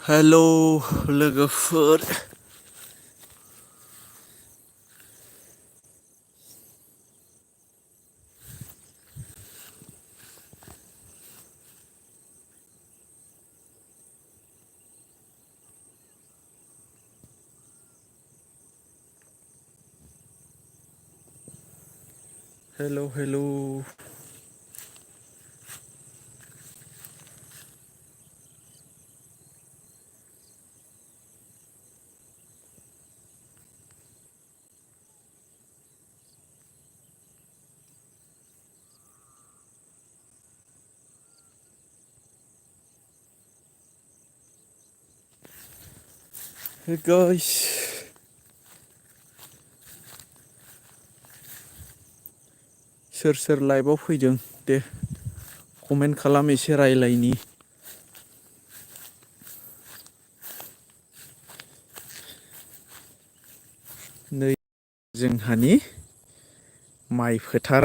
Hello लोगोफोर। Hello hello. Hey guys. सोर सोर लाइभआव फैदों दे कमेन्ट खालाम एसे रायलायनि। नै जोंहानि माइ फोथार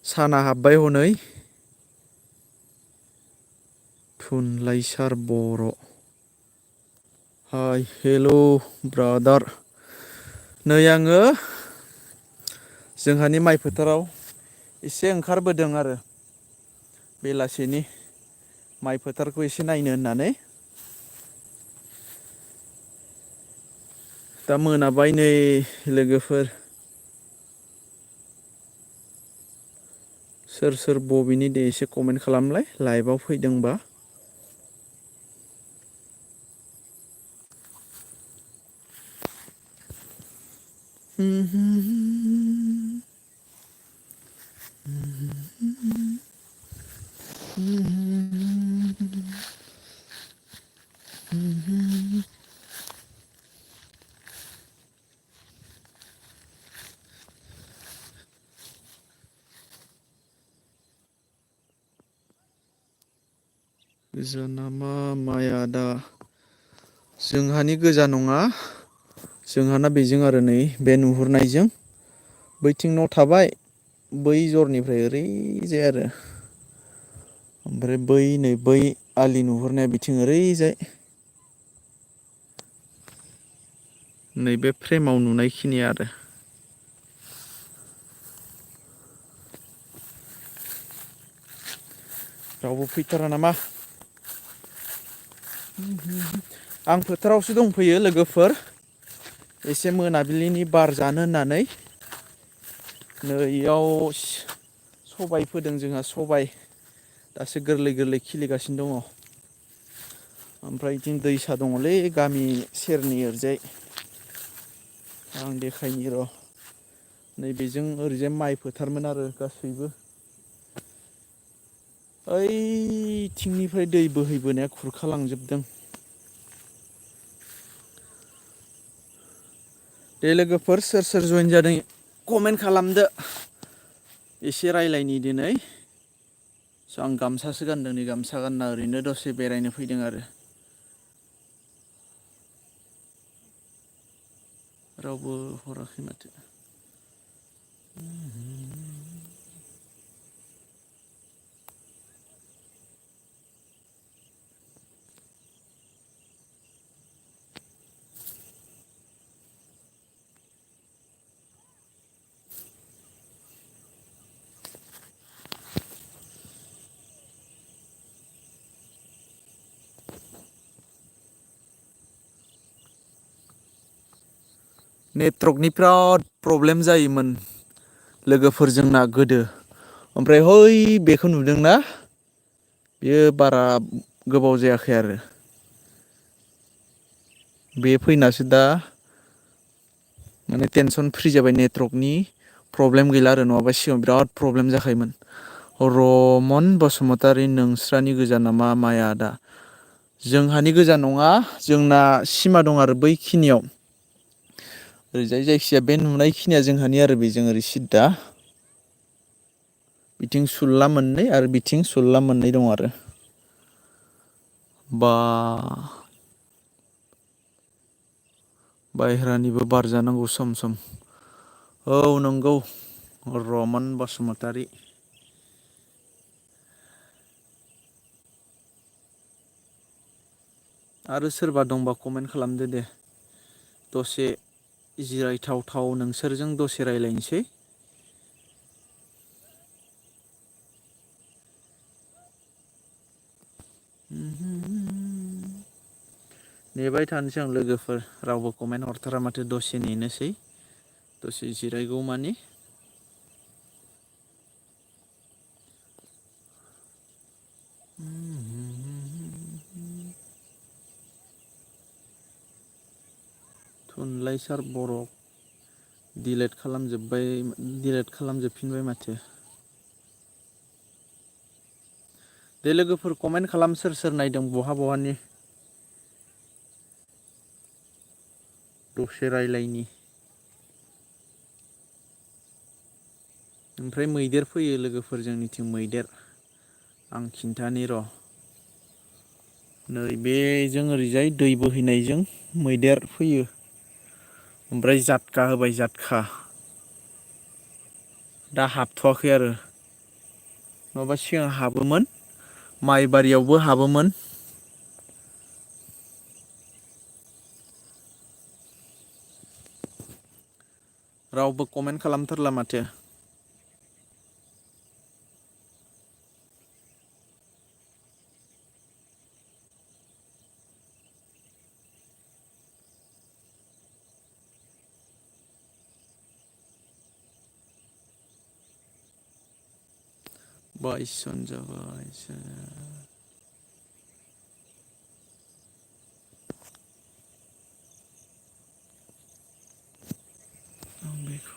साना हाबबाय हनै। थुनलाइसार बर'। हाय हेलौ ब्रादार। नै आङो जोंहानि माइ फोथाराव एसे ओंखारबोदों आरो बेलासिनि माइ फोथारखौ एसे नायनो होननानै। दा मोनाबाय नै लोगोफोर। सोर सोर बबेनि दे एसे कमेन्ट खालामलाय लाइभआव फैदोंबा। गोजा नामा माइ आदा? जोंहानि गोजा नङा। जोंहाना बेजों आरो नै बे नुहुरनायजों बैथिं न' थाबाय बै जरनिफ्राय ओरैजाय आरो ओमफ्राय बै नै बै आलि नुहुरनाया बिथिं ओरैजाय नैबे फ्रेमाव नुनायखिनि आरो। रावबो फैथारा नामा? आं फोथारावसो दंफैयो लोगोफोर। एसे मोनाबिलिनि बार जानो होननानै। नै इयाव सबाय फोदों जोंहा सबाय। दासो गोरलै गोरलै खिलिगासिनो दङ। ओमफ्राय बिथिं दैसा दङलै गामि सेरनि ओरैजाय। आं देखायनि र'। नैबेजों ओरैजाय माइ फोथारमोन आरो गासैबो। ओइथिंनिफ्राय दै बोहैबोनाया खुरखालांजोबदों। दे लोगोफोर सोर सोर जइेन जादों कमेन्ट खालामदो। एसे रायलायनि दिनै। स' आं गामसासो गानदों नै गामसा गानना ओरैनो दसे बेरायनो फैदों आरो। रावबो हराखै माथो। नेटवर्कनि बिराद प्रब्लेम जायोमोन। लोगोफोरजोंना गोदो ओमफ्राय हय बेखौ नुदोंना? बेयो बारा गोबाव जायाखै आरो। बे फैनासो दा माने टेनसन फ्रि जाबाय नेटवर्कनि प्रब्लेम गैला आरो नङाबा सिगाङाव बिराद प्रब्लेम जाखायोमोन। रमन बसुमतारी नोंस्रानि गोजा नामा माइ आदा? जोंहानि गोजा नङा जोंना सिमा दं आरो बैखिनियाव। ओरैजाय जायखिजाया बे नुनाय खिनिया जोंहानि आरो बेजों ओरै सिद्दा। बिथिं सुरला मोननै आरो बिथिं सुरला मोननै दं आरो। बा बायहेरानिबो बार जानांगौ सम सम। औ नंगौ रमान बसुमतारी। आरो सोरबा दंबा कमेन्ट खालामदो दे दसे जिरायथावथाव नोंसोरजों दसे रायलायनोसै। नेबाय थानोसै आं लोगोफोर रावबो कमेन्ट हरथारा माथो दसे नेनोसै दसे जिरायगौ मानि। थुनलाइसार बर' डिलेट खालामजोबफिनबाय माथो। दे लोगोफोर कमेन्ट खालाम सोर सोर नायदों बहा बहानि दसे रायलायनि। ओमफ्राय मैदेर फैयो लोगोफोर जोंनिथिं मैदेर आं खिन्थानि र'। नैबेजों ओरैजाय दै बोहैनायजों मैदेर फैयो ओमफ्राय जातका होबाय जातका। दा हाबथ'वाखै आरो नङाबा सिगां हाबोमोन माइबारियावबो हाबोमोन। रावबो कमेन्ट खालामथारला माथो। बाइसन जाबाय आं बेखौ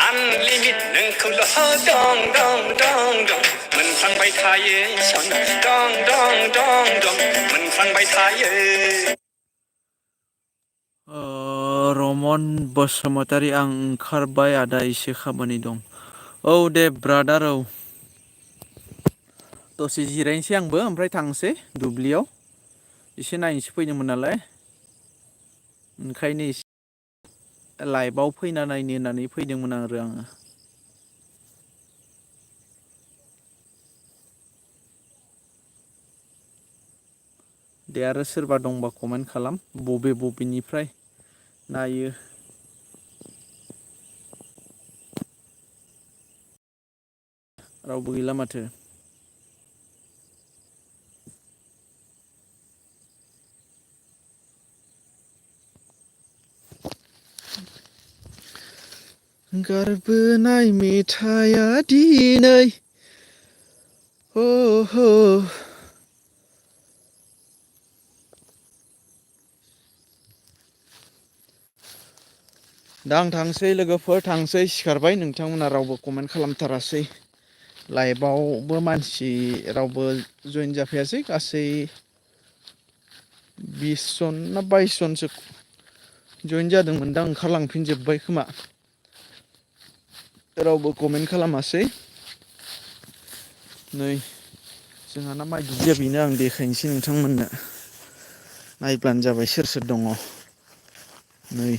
आनलिमिट नोंखौल' दं दं दं दं मोनफ्लांबाय थायो सन दं दं दं दं मोनफ्लांबाय थायो। रमन बसुमतारी आं ओंखारबाय आदा एसे खामानि दं। औ दे ब्रादार औ दसे जिरायनोसै आंबो ओमफ्राय थांसै दुब्लियाव एसे नायनोसो फैदोंमोन नालाय ओंखायनो एसे लाइभआव फैना नायनो होननानै फैदोंमोन आरो आङो। दे आरो सोरबा दंबा कमेन्ट खालाम बबे बबेनिफ्राय नायो। रावबो गैला माथो। गारबोनाय मेथाइया दिनै हो हो दा आं थांसै लोगोफोर थांसै सिखारबाय नोंथांमोना रावबो कमेन्ट खालामथारासै लाइभआवबो मानसि रावबो जइन जाफैयासै गासै 20 जन ना 22 जनसो जइन जादोंमोनदां ओंखारलांफिनजोब्बाय खोमा रावबो कमेन्ट खालामासै। नै जोंहाना माइ दुब्लिया बेनो आं देखायनोसै नोंथांमोननो नायब्लानो जाबाय सोर सोर दङ। नै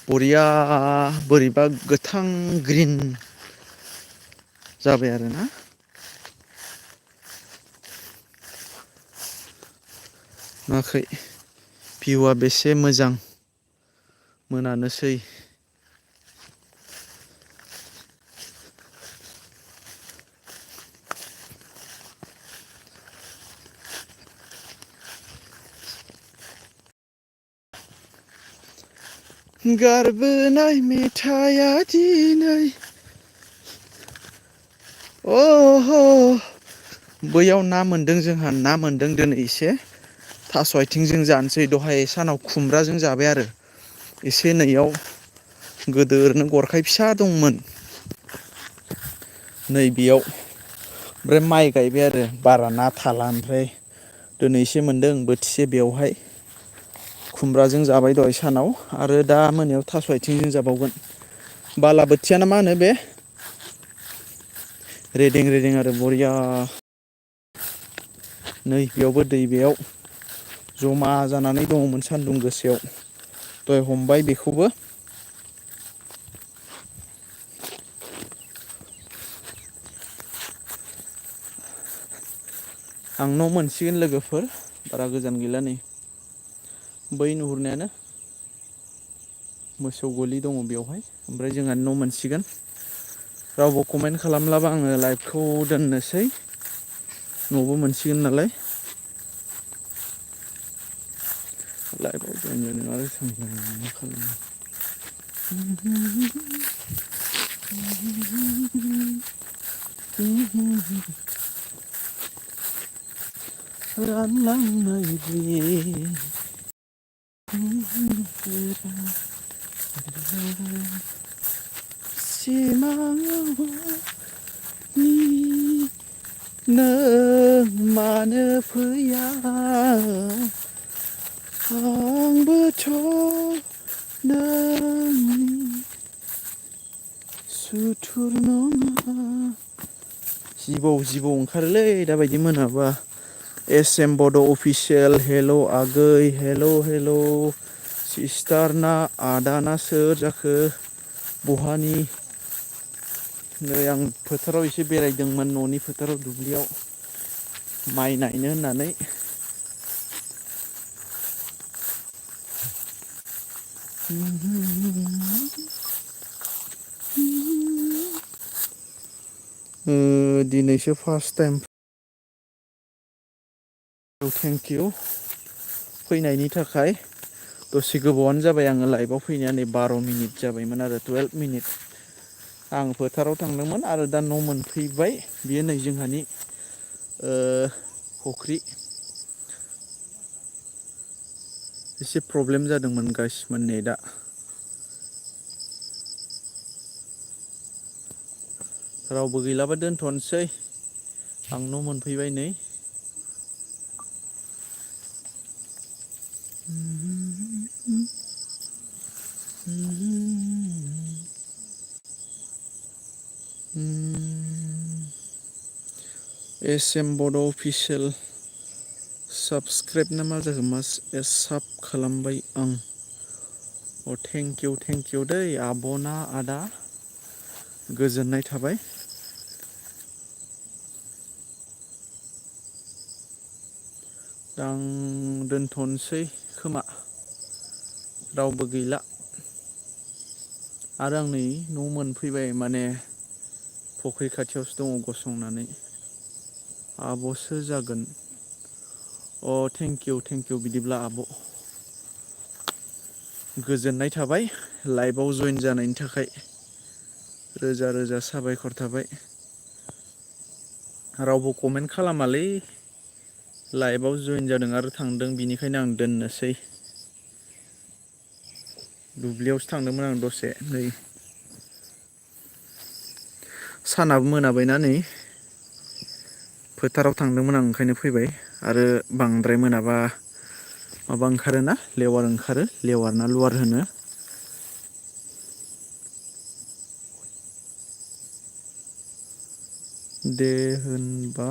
बरिया बोरैबा गोथां ग्रिन जाबाय आरोना नुवाखै भिउआ बेसे मोजां मोनानोसै। गारबोनाय मेथाइया दिनै अह बैयाव ना मोनदों जोंहा ना मोनदों दिनै एसे थास' आथिंजों जानोसै दहाय सानाव खुमब्राजों जाबाय आरो एसे नैयाव गोदोरनो गरखाय फिसा दंमोन नैबेयाव ओमफ्राय माइ गायबाय आरो बारा ना थाला ओमफ्राय दिनै एसे मोनदों बोथिसे बेवहाय खुमब्राजों जाबाय दहाय सानाव आरो दा मोनायाव थास' आथिंजों जाबावगोन बालाबोथिया ना मा होनो बे रेदें रेदें आरो बरिया नै बेयावबो दै बेयाव जमा जानानै दङमोन सान्दुं गोसायाव दहाय हमबाय बेखौबो आं न' मोनसिगोन लोगोफोर बारा गोजान गैला नै बै नुहुरनायानो मोसौ गलि दङ बेवहाय ओमफ्राय जोंहा न' मोनसिगोन रावबो कमेन्ट खालामलाबा आङो लाइभखौ दोननोसै न'बो मोनसिगोन नालाय लाइभआव जइन जादों आरो सोंदों मा खालामो रानलांनाय बे सिमाङाव नों मानो फैया आंबोथ' नोंनि सुथुर नङा जिबौ ओंखारोलै दाबायदि मोनाबा एस एम बड' अफिसियेल हेल' आगै हेल' सिस्टार ना आदा ना सोर जाखो बहानि नै आं फोथाराव एसे बेरायदोंमोन न'नि फोथाराव दुब्लियाव माइ नायनो होननानै दिनैसो फार्स्ट टाइम थेंक इउ फैनायनि थाखाय दसे गोबावानो जाबाय आङो लाइभआव फैनाया नै 12 मिनिट जाबायमोन आरो 12 मिनिट आं फोथाराव थांदोंमोन आरो दा न' मोनफैबाय बियो नै जोंहानि फुख्रि एसे प्रब्लेम जादोंमोन गासिमोन नेटआ रावबो गैलाबा दोनथ'नोसै आं न' मोनफैबाय नै एस एम बड' अफिसियेल साबसक्राइब ना मा जाखो मा साब खालामबाय आं थेंक इउ दै आब'ना आदा गोजोननाय थाबाय दा आं दोनथ'नोसै खोमा रावबो गैला आरो आं नै न' मोनफैबाय माने फुख्रि खाथियावसो दङ गसंनानै आब'सो जागोन थेंक इउ बिदिब्ला आब' गोजोननाय थाबाय लाइभआव जइन जानायनि थाखाय रोजा रोजा साबायखर थाबाय रावबो कमेन्ट खालामालै लाइभआव जइन जादों आरो थांदों बिनिखायनो आं दोननोसै दुब्लियावसो थांदोंमोन आं दसे नै सानाबो मोनाबायना नै फोथाराव थांदोंमोन आं ओंखायनो फैबाय आरो बांद्राय मोनाबा माबा ओंखारोना लेवार ओंखारो लेवार ना लुवार होनो दे होनबा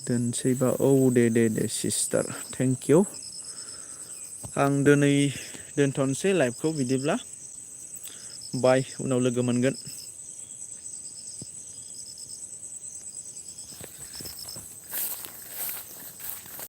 दोनसैबा दे सिस्टार थेंक इउ आं दिनै दोनथ'नोसै लाइभखौ बिदिब्ला बाय उनाव लोगो मोनगोन